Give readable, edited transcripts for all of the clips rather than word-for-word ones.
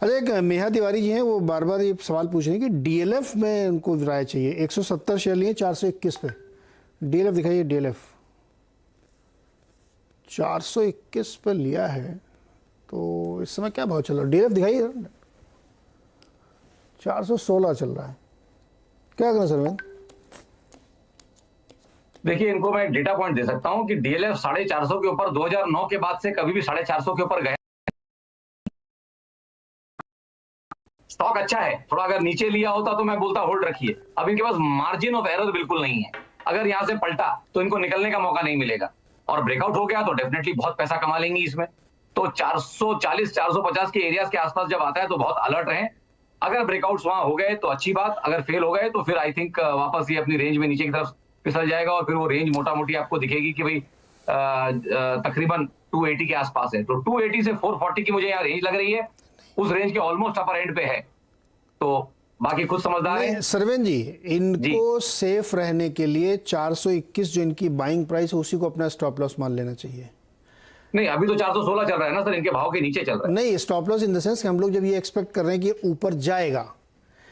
अच्छा, एक नेहा तिवारी जी हैं, वो बार बार ये सवाल पूछ रहे हैं कि डीएलएफ में उनको राय चाहिए। 170 शेयर लिए 421 पे। डीएलएफ दिखाइए। डीएलएफ 421 पे लिया है, तो इस समय क्या भाव चल रहा है? डीएलएफ दिखाइए। 416 चल रहा है, क्या करना सर? देखिए, इनको मैं डेटा पॉइंट दे सकता हूं कि डीएलएफ 450 के ऊपर 2009 के बाद से कभी भी 450 के ऊपर गया। स्टॉक अच्छा है, थोड़ा अगर नीचे लिया होता तो मैं बोलता होल्ड रखिए। अब इनके पास मार्जिन ऑफ एरर बिल्कुल नहीं है। अगर यहां से पलटा तो इनको निकलने का मौका नहीं मिलेगा, और ब्रेकआउट हो गया तो डेफिनेटली बहुत पैसा कमा लेंगी इसमें। तो 440 450 के एरियाज के आसपास जब आता है तो बहुत अलर्ट रहें। अगर ब्रेकआउट्स वहां हो गए तो अच्छी बात, अगर फेल हो गए तो फिर आई थिंक वापस ये अपनी रेंज में नीचे की तरफ फिसल जाएगा, और फिर वो रेंज मोटा मोटी आपको दिखेगी कि भाई तकरीबन 280 के आसपास है। तो 280 से 440 की मुझे यहाँ रेंज लग रही है, उस रेंज के ऑलमोस्ट अपर एंड पे है। तो बाकी खुद समझदार है। सरवेन जी, इनको सेफ रहने के लिए 421 जो इनकी बाइंग प्राइस है उसी को अपना स्टॉप लॉस मान लेना चाहिए। नहीं, अभी तो 416 चल रहा है ना सर, इनके भाव के नीचे चल रहा है। नहीं, stop loss in the sense कि हम लोग जब ये एक्सपेक्ट कर रहे हैं कि ऊपर जाएगा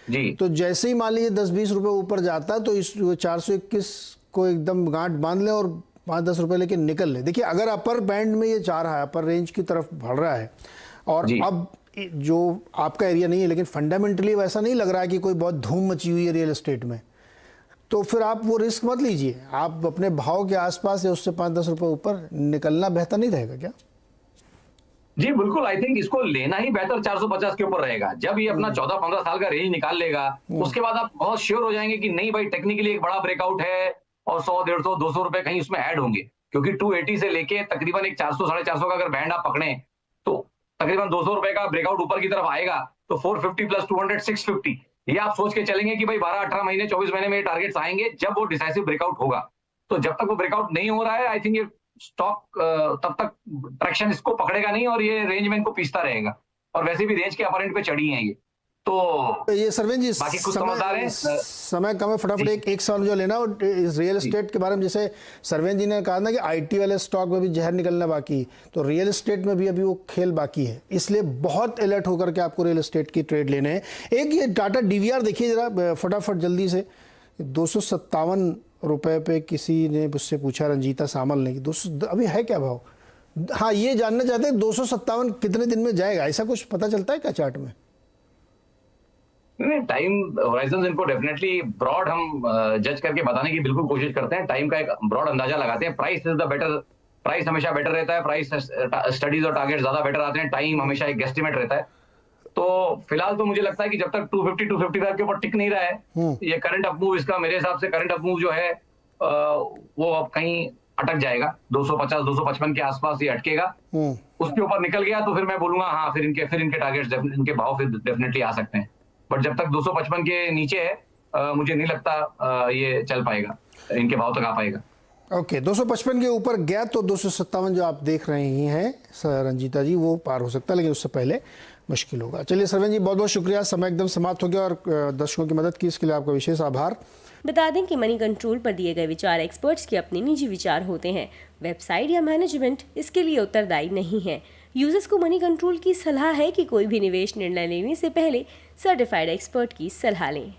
जी, तो जैसे ही मान लीजिए 10-20 रुपए ऊपर जाता है तो इस 421 को एकदम गांठ बांध ले और 5-10 रुपए लेके निकल ले। देखिए, अगर अपर बैंड में ये जा रहा है, अपर रेंज की तरफ बढ़ रहा है, और अब जो आपका एरिया नहीं है, लेकिन फंडामेंटली वैसा नहीं लग रहा है कि कोई बहुत धूम मची हुई है रियल एस्टेट में, तो फिर आप वो रिस्क मत लीजिए। आप अपने भाव के आसपास या उससे 5-10 रुपए ऊपर निकलना बेहतर नहीं रहेगा क्या? जी बिल्कुल, आई थिंक इसको लेना ही बेहतर 450 के ऊपर रहेगा। जब ये अपना 14-15 साल का रेंज निकाल लेगा, उसके बाद आप बहुत श्योर हो जाएंगे कि नहीं भाई, टेक्निकली एक बड़ा ब्रेकआउट है और 100, 150, 200 रुपए कहीं उसमें ऐड होंगे। क्योंकि 280 से लेके तकरीबन एक 400, 450 का अगर बैंड आप पकड़े तो तकरीबन 200 रुपए का ब्रेकआउट ऊपर की तरफ आएगा, तो 450 प्लस 200 650, ये आप सोच के चलेंगे कि भाई 12-18 महीने 24 महीने में टारगेट्स आएंगे जब वो डिसाइसिव ब्रेकआउट होगा। तो जब तक वो ब्रेकआउट नहीं हो रहा है, आई थिंक ये स्टॉक तब तक ट्रैक्शन इसको पकड़ेगा नहीं, और ये रेंज में इनको पीसता रहेगा। और वैसे भी रेंज के अपर एंड पे चढ़ी हैं ये। तो ये सरवेन जी, बाकी कुछ समझदार हैं। समय कम है, फटाफट एक सवाल जो लेना, और इस रियल एस्टेट के बारे में, जैसे सरवेन जी ने कहा ना कि आईटी वाले स्टॉक में भी जहर निकलना बाकी, तो रियल एस्टेट में भी अभी वो खेल बाकी है, इसलिए बहुत अलर्ट होकर के आपको रियल एस्टेट की ट्रेड लेने हैं। एक ये टाटा डीवीआर देखिए जरा फटाफट जल्दी से। 257 रुपए पे किसी ने मुझसे पूछा, रंजीता सामल ने, कि 200 अभी है क्या भाव? हाँ, ये जानना चाहते हैं 257 कितने दिन में जाएगा, ऐसा कुछ पता चलता है क्या चार्ट में? नहीं, टाइम होराइजन इनको डेफिनेटली ब्रॉड हम जज करके बताने की बिल्कुल कोशिश करते हैं। टाइम का एक ब्रॉड अंदाजा लगाते हैं। Price is the better, price हमेशा बेटर रहता है। प्राइस स्टडीज और टारगेट ज्यादा बेटर आते हैं। टाइम हमेशा एक गेस्टिमेट रहता है। तो फिलहाल तो मुझे लगता है कि जब तक 250 255 के ऊपर टिक नहीं रहा है, ये करंट अपमूव, इसका मेरे हिसाब से करंट अपमूव जो है वो अब कहीं अटक जाएगा। 250 255 के आसपास ये अटकेगा। उसके ऊपर निकल गया तो फिर मैं बोलूंगा हाँ, फिर इनके टारगेट्स, इनके भाव फिर डेफिनेटली आ सकते हैं। बट जब तक 255 के नीचे है, मुझे नहीं लगता ये चल पाएगा, इनके भाव तक आ पाएगा। ओके, 255 के ऊपर गया तो 257 जो आप देख रहे हैं रंजीता जी, वो पार हो सकता है, लेकिन उससे पहले मुश्किल होगा। चलिए सरवेन जी, बहुत बहुत शुक्रिया। समय एकदम समाप्त हो गया, और दर्शकों की मदद की इसके लिए आपका विशेष आभार। बता दें कि मनी कंट्रोल पर दिए गए विचार एक्सपर्ट्स के अपने निजी विचार होते हैं। वेबसाइट या मैनेजमेंट इसके लिए उत्तरदायी नहीं है। यूजर्स को मनी कंट्रोल की सलाह है कि कोई भी निवेश निर्णय लेने से पहले सर्टिफाइड एक्सपर्ट की सलाह लें।